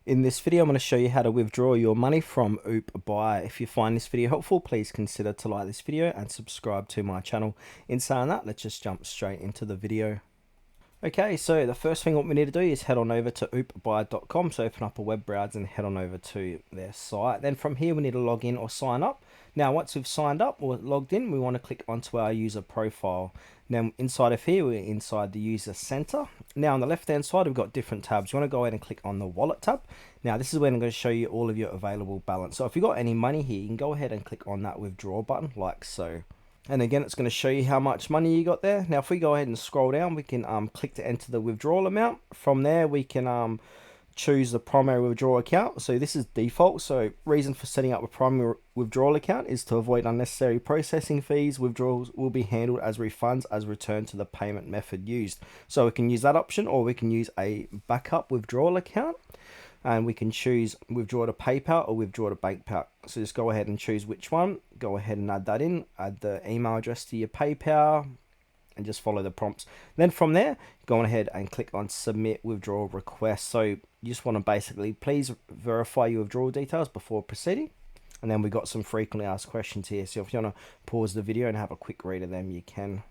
In this video, I'm going to show you how to withdraw your money from Oopbuy. If you find this video helpful, please consider to like this video and subscribe to my channel. In saying that, let's just jump straight into the video. Okay, so the first thing what we need to do is head on over to oopbuy.com. So open up a web browser and head on over to their site. Then from here, we need to log in or sign up. Now, once we've signed up or logged in, we want to click onto our user profile. Now, inside of here, we're inside the user center. Now, on the left-hand side, we've got different tabs. You want to go ahead and click on the wallet tab. Now, this is where I'm going to show you all of your available balance. So if you've got any money here, you can go ahead and click on that withdraw button like so. And again, it's going to show you how much money you got there. Now, if we go ahead and scroll down, we can click to enter the withdrawal amount. From there, we can choose the primary withdrawal account. So this is default. So reason for setting up a primary withdrawal account is to avoid unnecessary processing fees. Withdrawals will be handled as refunds as returned to the payment method used. So we can use that option, or we can use a backup withdrawal account. And we can choose withdraw to PayPal or withdraw to BankPal. So just go ahead and choose which one. Go ahead and add that in. Add the email address to your PayPal and just follow the prompts. Then from there, go ahead and click on submit withdrawal request. So you just want to basically please verify your withdrawal details before proceeding. And then we got some frequently asked questions here. So if you want to pause the video and have a quick read of them, you can.